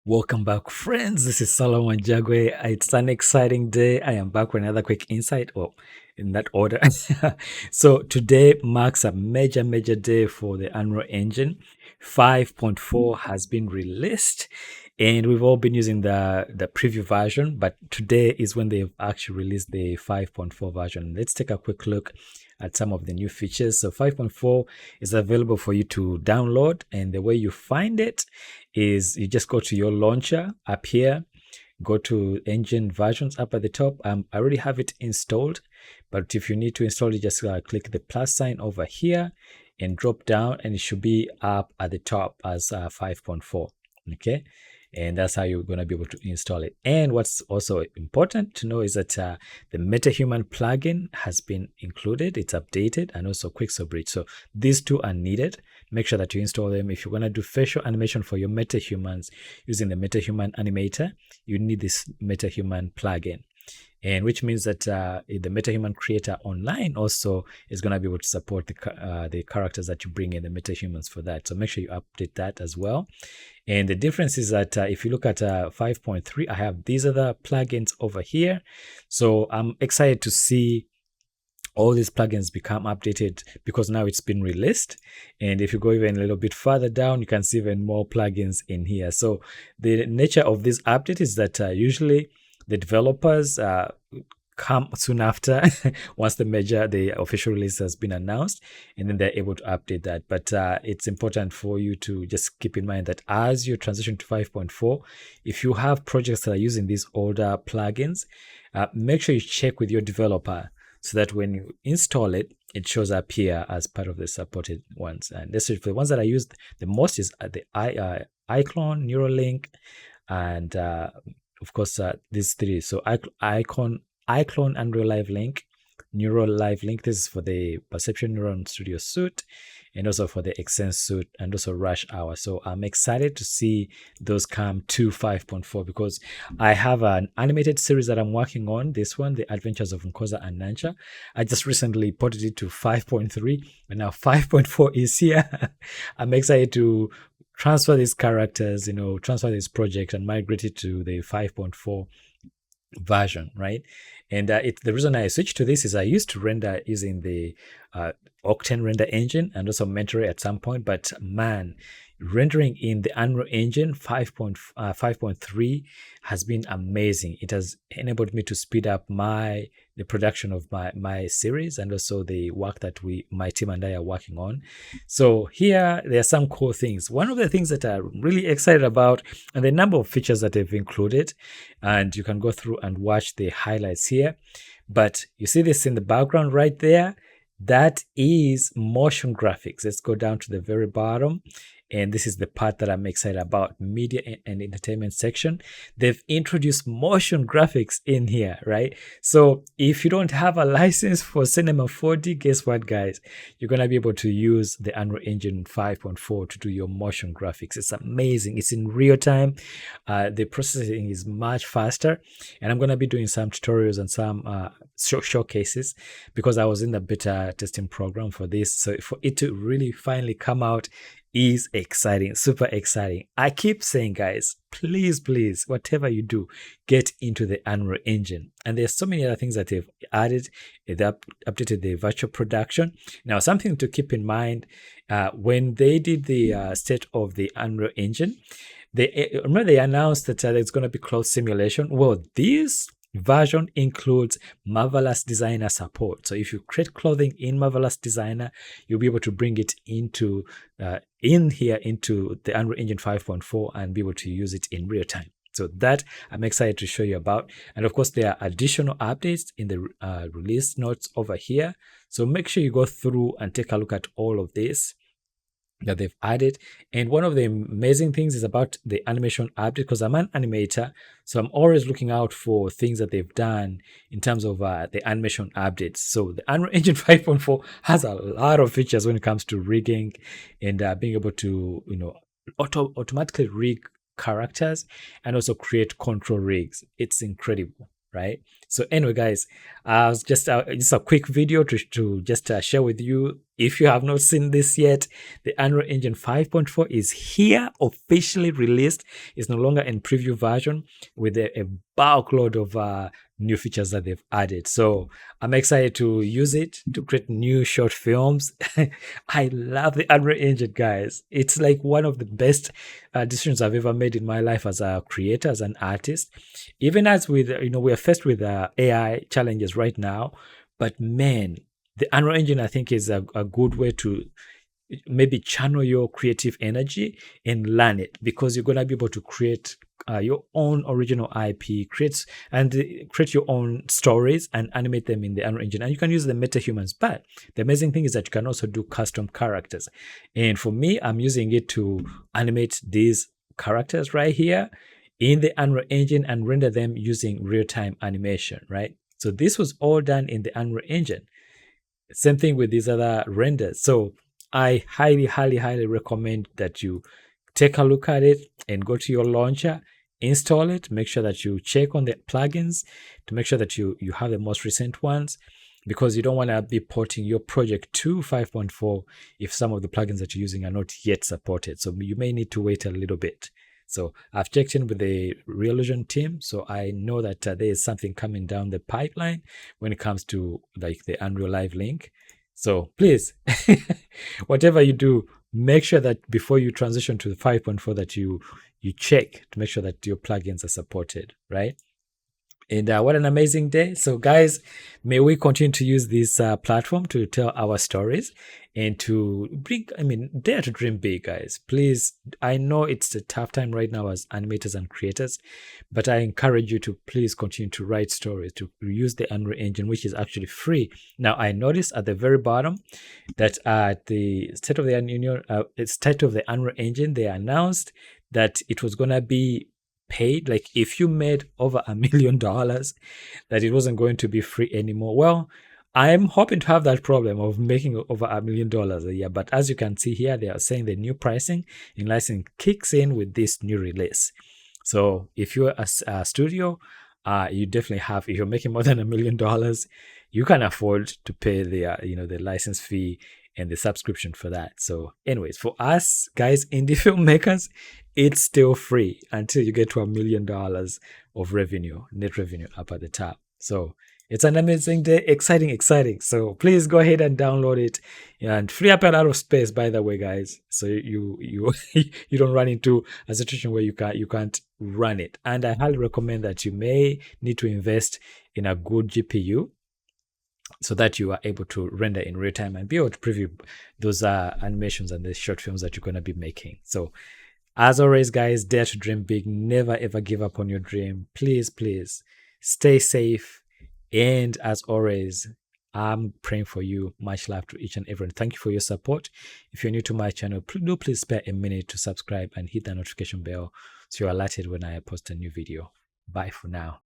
Welcome back, friends. This is Solomon Jagwe. It's an exciting day. I am back with another quick insight, or in that order. So today marks a major day for the Unreal Engine. 5.4 has been released, and we've all been using the preview version, but today is when they've actually released the 5.4 version. Let's take a quick look at some of the new features. So 5.4 is available for you to download, and the way you find it is you just go to your launcher up here, go to engine versions up at the top. I already have it installed, but if you need to install it, just click the plus sign over here and drop down, and it should be up at the top as 5.4. Okay, and that's how you're going to be able to install it. And what's also important to know is that the metahuman plugin has been included, it's updated, and also Quicksilver Bridge. So these two are needed. Make sure that you install them. If you're going to do facial animation for your metahumans using the metahuman animator, you need this metahuman plugin. And which means that the metahuman creator online also is going to be able to support the characters that you bring in, the metahumans, for that. So make sure you update that as well. And the difference is that if you look at 5.3, I have these other plugins over here. So I'm excited to see all these plugins become updated because now it's been released. And if you go even a little bit further down, you can see even more plugins in here. So the nature of this update is that usually the developers come soon after once the official release has been announced, and then they're able to update that. But it's important for you to just keep in mind that as you transition to 5.4, if you have projects that are using these older plugins, make sure you check with your developer so that when you install it, it shows up here as part of the supported ones. And this is the ones that I used the most is the iClone, Neuralink, and of course these three. So iClone Unreal Live Link, Neural Live Link. This is for the Perception Neuron Studio suite, and also for the Exsense suite, and also Rush Hour. So I'm excited to see those come to 5.4 because I have an animated series that I'm working on. This one, The Adventures of Nkosa and Nancha. I just recently ported it to 5.3, and now 5.4 is here. I'm excited to transfer these characters, transfer this project and migrate it to the 5.4 version, right? And the reason I switched to this is I used to render using the Octane render engine and also Mentoray at some point, but man, rendering in the Unreal Engine 5.3 has been amazing. It has enabled me to speed up the production of my series and also the work that my team and I are working on. So here there are some cool things. One of the things that I'm really excited about and the number of features that they've included, and you can go through and watch the highlights here. But you see this in the background right there? That is motion graphics. Let's go down to the very bottom. And this is the part that I'm excited about, media and entertainment section. They've introduced motion graphics in here, right? So if you don't have a license for Cinema 4D, guess what, guys? You're going to be able to use the Unreal Engine 5.4 to do your motion graphics. It's amazing. It's in real time. The processing is much faster. And I'm going to be doing some tutorials and some showcases because I was in the beta testing program for this. So for it to really finally come out is exciting, super exciting. I keep saying, guys, please, whatever you do, get into the Unreal Engine. And there's so many other things that they've added. They updated the virtual production. Now, something to keep in mind, when they did the state of the Unreal Engine, remember they announced that there's going to be cloth simulation. Well, this version includes Marvelous Designer support. So if you create clothing in Marvelous Designer, you'll be able to bring it into the Unreal Engine 5.4 and be able to use it in real time. So that I'm excited to show you about. And of course, there are additional updates in the release notes over here. So make sure you go through and take a look at all of this that they've added. And one of the amazing things is about the animation update, because I'm an animator, so I'm always looking out for things that they've done in terms of the animation updates. So the Unreal Engine 5.4 has a lot of features when it comes to rigging and being able to automatically rig characters and also create control rigs. It's incredible, right? So anyway, guys, just a quick video to just share with you if you have not seen this yet, the Unreal Engine 5.4 is here, officially released. It's no longer in preview version with a bulk load of new features that they've added. So I'm excited to use it to create new short films. I love the Unreal Engine, guys. It's like one of the best decisions I've ever made in my life as a creator, as an artist. Even as with, we're faced with AI challenges right now, but man, the Unreal Engine, I think, is a good way to maybe channel your creative energy and learn it, because you're going to be able to create your own original IP, create your own stories and animate them in the Unreal Engine. And you can use the metahumans. But the amazing thing is that you can also do custom characters. And for me, I'm using it to animate these characters right here in the Unreal Engine and render them using real-time animation, right? So this was all done in the Unreal Engine. Same thing with these other renders. So I highly, highly, highly recommend that you take a look at it and go to your launcher, install it, make sure that you check on the plugins to make sure that you have the most recent ones, because you don't want to be porting your project to 5.4 if some of the plugins that you're using are not yet supported. So you may need to wait a little bit. So I've checked in with the Reallusion team, so I know that there is something coming down the pipeline when it comes to like the Unreal Live link. So please, whatever you do, make sure that before you transition to the 5.4 that you check to make sure that your plugins are supported, right? And what an amazing day. So guys, may we continue to use this platform to tell our stories and to dare to dream big, guys. Please, I know it's a tough time right now as animators and creators, but I encourage you to please continue to write stories, to use the Unreal Engine, which is actually free. Now, I noticed at the very bottom that at the State of the Union, State of the Unreal Engine, they announced that it was going to be paid. Like if you made over $1 million, that it wasn't going to be free anymore. Well, I'm hoping to have that problem of making over $1 million a year. But as you can see here, they are saying the new pricing in licensing kicks in with this new release. So if you're a studio, you definitely have, if you're making more than $1 million, you can afford to pay the the license fee and the subscription for that. So anyways, for us guys, indie filmmakers, it's still free until you get to $1 million of revenue, net revenue up at the top. So it's an amazing day, exciting. So please go ahead and download it and free up a lot of space, by the way, guys. So you you don't run into a situation where you can't run it. And I highly recommend that you may need to invest in a good GPU so that you are able to render in real time and be able to preview those animations and the short films that you're going to be making. So as always, guys, dare to dream big. Never ever give up on your dream. Please stay safe. And as always, I'm praying for you. Much love to each and everyone. Thank you for your support. If you're new to my channel, please spare a minute to subscribe and hit the notification bell so you're alerted when I post a new video. Bye for now.